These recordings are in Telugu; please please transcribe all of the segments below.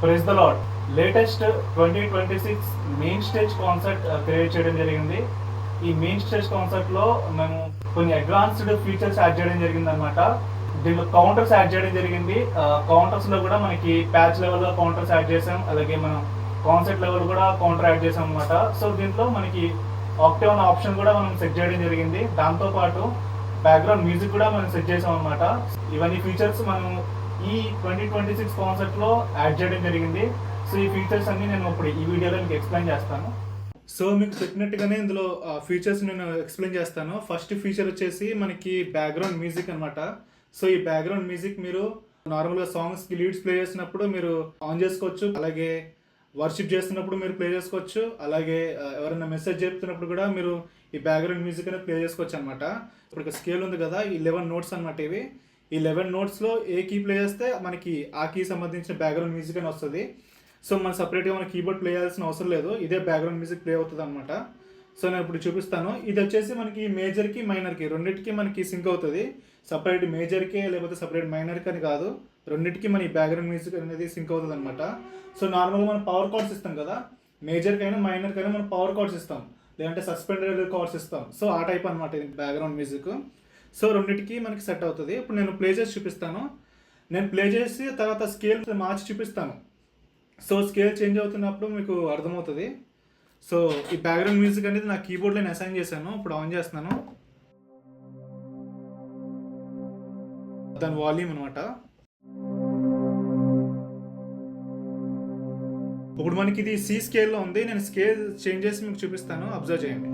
Praise the lord. Latest 2026 main stage concert create చేయడం జరిగింది. ఈ మెయిన్ స్టేజ్ కాన్సర్ట్లో మేము కొన్ని అడ్వాన్స్డ్ ఫీచర్స్ యాడ్ చేయడం జరిగింది అనమాట. దీంట్లో కౌంటర్స్ యాడ్ చేయడం జరిగింది. కౌంటర్స్లో కూడా మనకి ప్యాచ్ లెవెల్లో కౌంటర్స్ యాడ్ చేసాం, అలాగే మనం కాన్సర్ట్ లెవెల్ కూడా కౌంటర్ యాడ్ చేసాం అనమాట. సో దీంట్లో మనకి ఆక్టేవ్ అనే ఆప్షన్ కూడా మనం సెట్ చేయడం జరిగింది. దాంతోపాటు బ్యాక్గ్రౌండ్ మ్యూజిక్ కూడా మనం సెట్ చేసాం అనమాట. ఇవన్నీ ఫీచర్స్ మనం ఈ 2026 కాన్సర్ట్లో యాడ్ చేయడం జరిగింది. సో ఈ ఫీచర్స్ అన్ని నేను ఇప్పుడు ఈ వీడియోలో మీకు ఎక్స్ప్లెయిన్ చేస్తాను. సో మీకు చెప్పినట్టుగానే ఇందులో ఫీచర్స్ నేను ఎక్స్ప్లెయిన్ చేస్తాను. ఫస్ట్ ఫీచర్ వచ్చేసి మనకి బ్యాక్గ్రౌండ్ మ్యూజిక్ అనమాట. సో ఈ బ్యాక్గ్రౌండ్ మ్యూజిక్ మీరు నార్మల్గా సాంగ్స్కి లీడ్స్ ప్లే చేసినప్పుడు మీరు ఆన్ చేసుకోవచ్చు, అలాగే వర్షిప్ చేస్తున్నప్పుడు మీరు ప్లే చేసుకోవచ్చు, అలాగే ఎవరైనా మెసేజ్ చెప్తున్నప్పుడు కూడా మీరు ఈ బ్యాక్గ్రౌండ్ మ్యూజిక్ అనేది ప్లే చేసుకోవచ్చు అనమాట. ఇప్పుడు స్కేల్ ఉంది కదా, ఈ 11 నోట్స్ అనమాట ఇవి. ఈ 11 నోట్స్లో ఏ కీ ప్లే చేస్తే మనకి ఆ కీ సంబంధించిన బ్యాక్గ్రౌండ్ మ్యూజిక్ అని వస్తుంది. సో మనం సపరేట్గా మన కీబోర్డ్ ప్లే చేయాల్సిన అవసరం లేదు, ఇదే బ్యాక్గ్రౌండ్ మ్యూజిక్ ప్లే అవుతుంది అనమాట. సో నేను ఇప్పుడు చూపిస్తాను. ఇది వచ్చేసి మనకి మేజర్కి మైనర్కి రెండింటికి మనకి సింక్ అవుతుంది. సపరేట్ మేజర్కి లేకపోతే సపరేట్ మైనర్కి అని కాదు, రెండింటికి మన ఈ బ్యాక్గ్రౌండ్ మ్యూజిక్ అనేది సింక్ అవుతుంది అనమాట. సో నార్మల్గా మనం పవర్ కార్డ్స్ ఇస్తాం కదా, మేజర్కైనా మైనర్కైనా మనం పవర్ కార్డ్స్ ఇస్తాం, లేదంటే సస్పెండెడ్ కార్డ్స్ ఇస్తాం. సో ఆ టైప్ అనమాట ఇది బ్యాక్గ్రౌండ్ మ్యూజిక్. సో రెండింటికి మనకి సెట్ అవుతుంది. ఇప్పుడు నేను ప్లే చేసి చూపిస్తాను. నేను ప్లే చేసి తర్వాత స్కేల్ మార్చి చూపిస్తాను. సో స్కేల్ చేంజ్ అవుతున్నప్పుడు మీకు అర్థమవుతుంది. సో ఈ బ్యాక్గ్రౌండ్ మ్యూజిక్ అనేది నా కీబోర్డ్లో నేను అసైన్ చేశాను. ఇప్పుడు ఆన్ చేస్తున్నాను. దాని వాల్యూమ్ అనమాట. ఇప్పుడు మనకి ఇది సి స్కేల్లో ఉంది. నేను స్కేల్ చేంజ్ చేసి మీకు చూపిస్తాను, అబ్జర్వ్ చేయండి.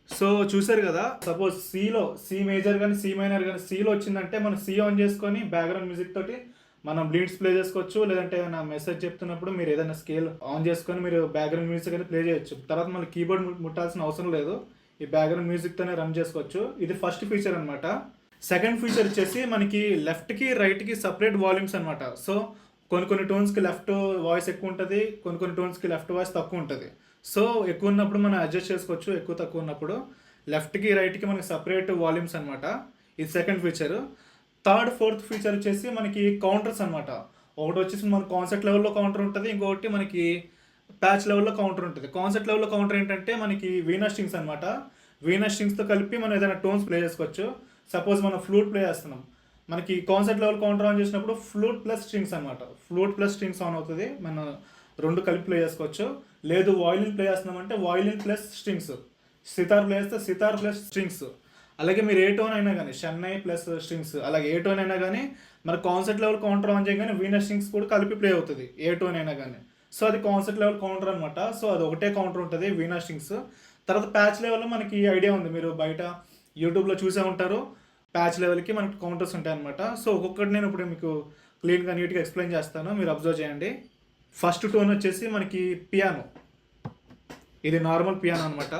సో చూసారు కదా, సపోజ్ సి మేజర్ కానీ సి మైనర్ కానీ సిలో వచ్చిందంటే మనం సి ఆన్ చేసుకొని బ్యాక్గ్రౌండ్ మ్యూజిక్ తోటి మనం లీడ్స్ ప్లే చేసుకోవచ్చు, లేదంటే ఏమైనా మెసేజ్ చెప్తున్నప్పుడు మీరు ఏదైనా స్కేల్ ఆన్ చేసుకొని మీరు బ్యాక్గ్రౌండ్ మ్యూజిక్ అనేది ప్లే చేయొచ్చు. తర్వాత మనకి కీబోర్డ్ ముట్టాల్సిన అవసరం లేదు, ఈ బ్యాక్గ్రౌండ్ మ్యూజిక్తోనే రన్ చేసుకోవచ్చు. ఇది ఫస్ట్ ఫీచర్ అనమాట. సెకండ్ ఫీచర్ వచ్చేసి మనకి లెఫ్ట్కి రైట్కి సపరేట్ వాల్యూమ్స్ అనమాట. సో కొన్ని టోన్స్కి లెఫ్ట్ వాయిస్ ఎక్కువ ఉంటుంది, కొన్ని టోన్స్కి లెఫ్ట్ వాయిస్ తక్కువ ఉంటుంది. సో ఎక్కువ ఉన్నప్పుడు మనం అడ్జస్ట్ చేసుకోవచ్చు, ఎక్కువ తక్కువ ఉన్నప్పుడు. లెఫ్ట్కి రైట్కి మనకి సపరేట్ వాల్యూమ్స్ అనమాట. ఇది second feature. Third fourth feature వచ్చేసి మనకి కౌంటర్స్ అనమాట. ఒకటి వచ్చేసి మన కాన్సెప్ట్ లెవెల్లో కౌంటర్ ఉంటుంది, ఇంకొకటి మనకి ప్యాచ్ లెవెల్లో కౌంటర్ ఉంటుంది. కాన్సెప్ట్ లెవెల్లో కౌంటర్ ఏంటంటే మనకి వీనస్ స్ట్రింగ్స్ అనమాట. వీనస్ స్ట్రింగ్స్తో కలిపి మనం ఏదైనా టోన్స్ ప్లే చేసుకోవచ్చు. సపోజ్ మనం ఫ్లూట్ ప్లే చేస్తున్నాం, మనకి కాన్సెప్ట్ లెవెల్ కౌంటర్ ఆన్ చేసినప్పుడు ఫ్లూట్ ప్లస్ స్ట్రింగ్స్ అనమాట. ఫ్లూట్ ప్లస్ స్ట్రింగ్స్ ఆన్ అవుతుంది, మనం రెండు కలిపి ప్లే చేసుకోవచ్చు. లేదు వాయిలిన్ ప్లే చేస్తున్నామంటే violin plus strings, sitar play చేస్తే సితార్ ప్లస్ స్ట్రింగ్స్. అలాగే మీరు ఏ టోన్ అయినా కానీ షన్నై ప్లస్ స్ట్రింగ్స్, అలాగే ఏ టోన్ అయినా కానీ మన కాన్సెప్ట్ లెవెల్ కౌంటర్ ఆన్ చేయగానే వీనస్ స్ట్రింగ్స్ కూడా కలిపి ప్లే అవుతుంది, ఏ టోన్ అయినా కానీ. సో అది కాన్సెప్ట్ లెవెల్ కౌంటర్ అనమాట. సో అది ఒకటే కౌంటర్ ఉంటుంది, వీనస్ స్ట్రింగ్స్. తర్వాత ప్యాచ్ లెవెల్లో మనకి ఐడియా ఉంది, మీరు బయట యూట్యూబ్లో చూసే ఉంటారు, ప్యాచ్ లెవెల్కి మనకి కౌంటర్స్ ఉంటాయి అనమాట. సో ఒక్కొక్కటి నేను ఇప్పుడు మీకు క్లీన్గా నీట్గా ఎక్స్ప్లెయిన్ చేస్తాను, మీరు అబ్జర్వ్ చేయండి. ఫస్ట్ టోన్ వచ్చేసి మనకి పియానో, ఇది నార్మల్ పియానో అనమాట.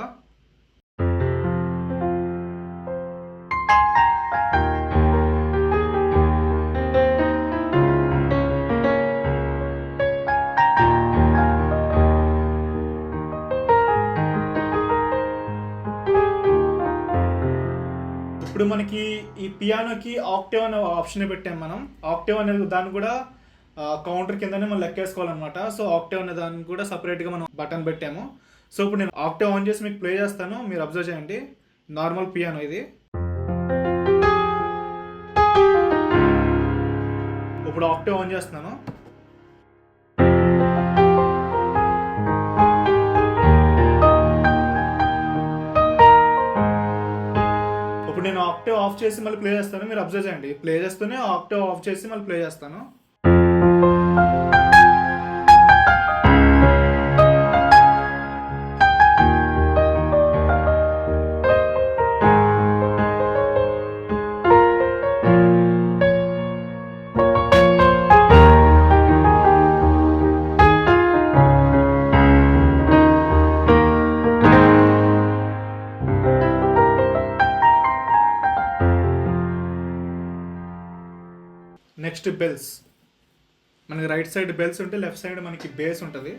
ఇప్పుడు మనకి ఈ పియానోకి ఆక్టేవ్ అనే ఆప్షన్ పెట్టాం మనం. ఆక్టేవ్ అనేది దాన్ని కూడా కౌంటర్ కిందనే మనం లెక్కేసుకోవాలన్నమాట. సో ఆక్టేవ్ అనే దాన్ని కూడా సపరేట్గా మనం బటన్ పెట్టాము. సో ఇప్పుడు నేను ఆక్టేవ్ ఆన్ చేసి మీకు ప్లే చేస్తాను, మీరు అబ్జర్వ్ చేయండి. నార్మల్ పియానో ఇది. ఇప్పుడు ఆక్టేవ్ ఆన్ చేస్తున్నాను. ఇప్పుడు నేను ఆక్టేవ్ ఆఫ్ చేసి మళ్ళీ ప్లే చేస్తాను, మీరు అబ్జర్వ్ చేయండి. ప్లే చేస్తూనే ఆక్టేవ్ ఆఫ్ చేసి మళ్ళీ ప్లే చేస్తాను. Next bells. మనకి రైట్ సైడ్ బెల్స్ ఉంటే లెఫ్ట్ సైడ్ మనకి బేస్ ఉంటుంది.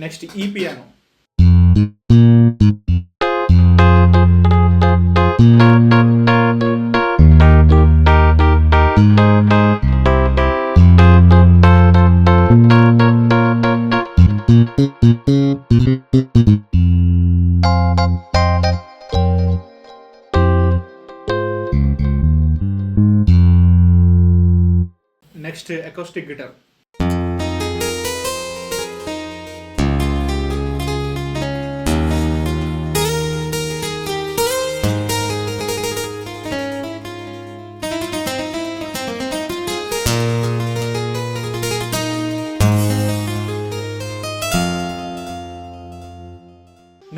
నెక్స్ట్ ఈ piano. Next acoustic guitar.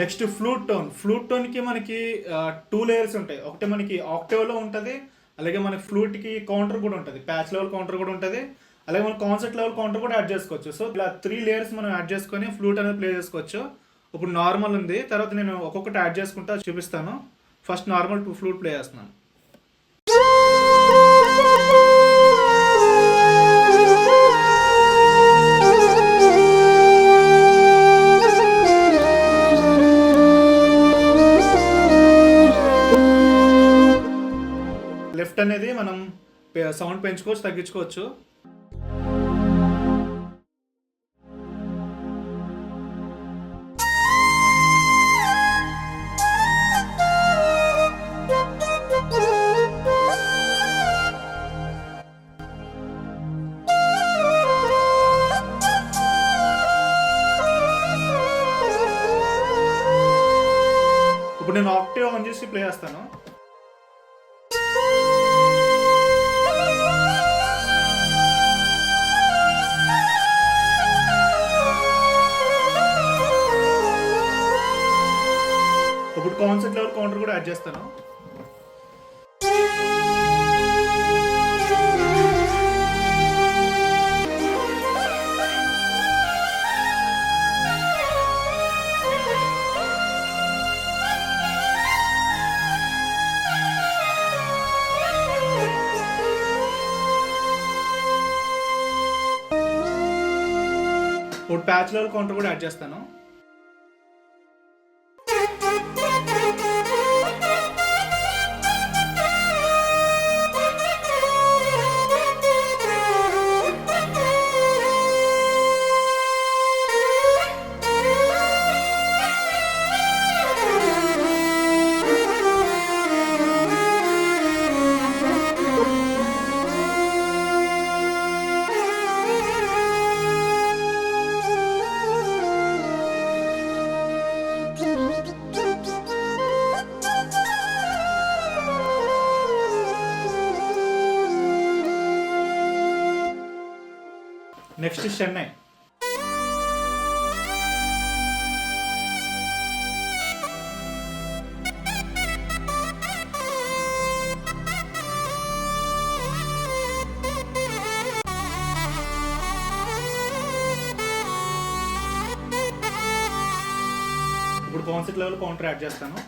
Next flute tone. Flute టోన్కి మనకి 2 లేయర్స్ ఉంటాయి. ఒకటి మనకి ఆక్టేవ్లో ఉంటుంది, అలాగే మనకి ఫ్లూట్కి కౌంటర్ కూడా ఉంటుంది, ప్యాచ్ లెవెల్ కౌంటర్ కూడా ఉంటుంది, అలాగే మనం కాన్సర్ట్ లెవెల్ కౌంటర్ కూడా యాడ్ చేసుకోవచ్చు. సో ఇలా 3 లేయర్స్ మనం యాడ్ చేసుకొని ఫ్లూట్ అనేది ప్లే చేసుకోవచ్చు. ఇప్పుడు నార్మల్ ఉంది, తర్వాత నేను ఒక్కొక్కటి యాడ్ చేసుకుంటా చూపిస్తాను. ఫస్ట్ నార్మల్ ఫ్లూట్ ప్లే చేస్తున్నాను. లెఫ్ట్ అనేది మనం సౌండ్ పెంచుకోవచ్చు, తగ్గించుకోవచ్చు. ఇప్పుడు నేను ఆక్టేవ్ ఆన్ చేసి ప్లే చేస్తాను. ఇప్పుడు కాన్సర్ట్ లెవెల్ కౌంటర్ కూడా యాడ్ చేస్తాను. ఇప్పుడు ప్యాచ్ లెవెల్ కౌంటర్ కూడా యాడ్ చేస్తాను. నెక్స్ట్ చెన్నై. ఇప్పుడు కాన్సర్ట్ లెవెల్ కౌంటర్ యాడ్ చేస్తాను.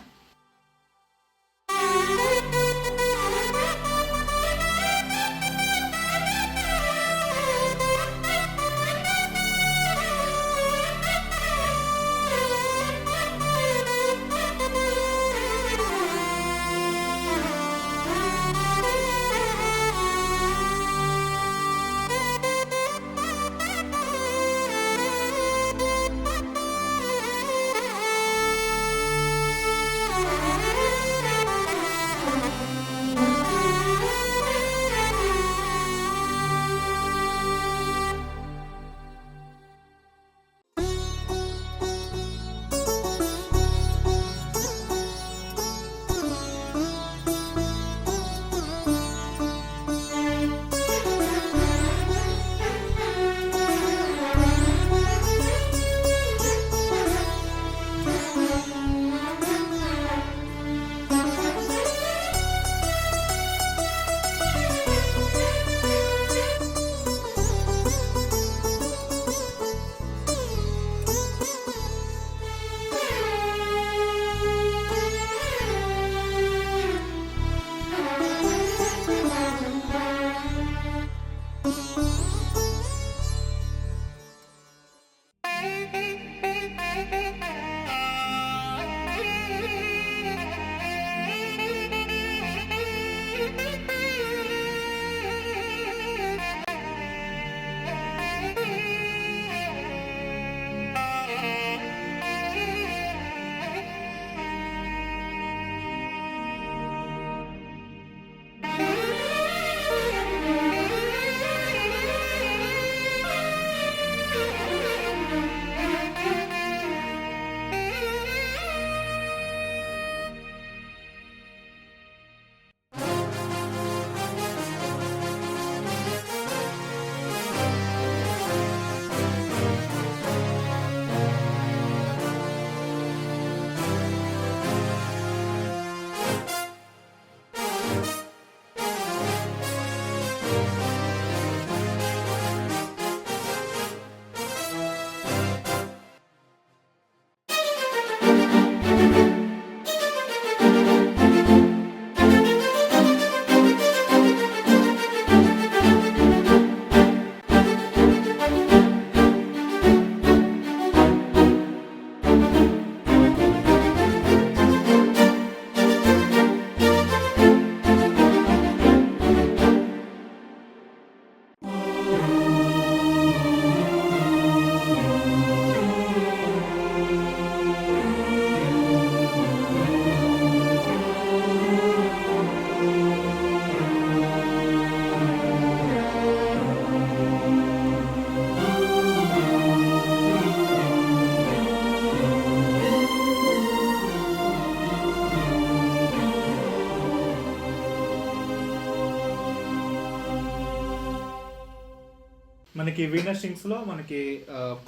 మనకి వీనస్ స్ట్రింగ్స్లో మనకి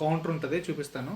కౌంటర్ ఉంటుంది, చూపిస్తాను.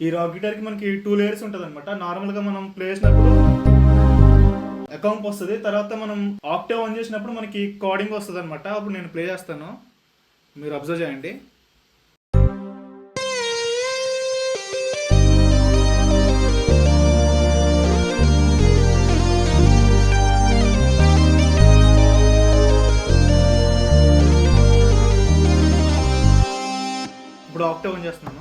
ఈ రాక్ గిటార్కి మనకి 2 లేయర్స్ ఉంటుంది అనమాట. నార్మల్గా మనం ప్లే చేసినప్పుడు అకౌంట్ వస్తుంది, తర్వాత మనం ఆక్టేవ్ ఆన్ చేసినప్పుడు మనకి కార్డింగ్ వస్తుంది అనమాట. అప్పుడు నేను ప్లే చేస్తాను, మీరు అబ్జర్వ్ చేయండి. ఇప్పుడు ఆక్టేవ్ ఆన్ చేస్తున్నాను.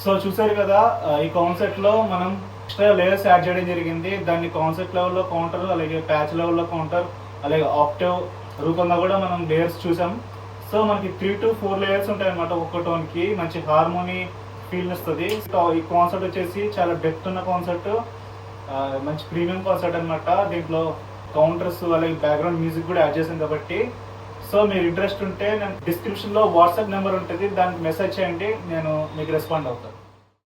సో చూసారు కదా, ఈ కాన్సెప్ట్లో మనం ఎక్స్ట్రా లేయర్స్ యాడ్ చేయడం జరిగింది. దాన్ని కాన్సెప్ట్ లెవెల్లో కౌంటర్, అలాగే ప్యాచ్ లెవెల్లో కౌంటర్, అలాగే ఆక్టేవ్ రూపంలో కూడా మనం లేయర్స్ చూసాం. సో మనకి 3 to 4 లేయర్స్ ఉంటాయి అన్నమాట. ఒక్క టోన్కి మంచి హార్మోనీ ఫీల్ ఇస్తుంది. ఈ కాన్సెప్ట్ వచ్చేసి చాలా డెప్త్ ఉన్న కాన్సెప్ట్, మంచి ప్రీమియం కాన్సెప్ట్ అనమాట. దీంట్లో కౌంటర్స్ అలాగే బ్యాక్గ్రౌండ్ మ్యూజిక్ కూడా యాడ్ చేసాం కాబట్టి. సో మీరు ఇంట్రెస్ట్ ఉంటే నేను డిస్క్రిప్షన్లో వాట్సాప్ నెంబర్ ఉంటుంది, దానికి మెసేజ్ చేయండి, నేను మీకు రెస్పాండ్ అవుతాను.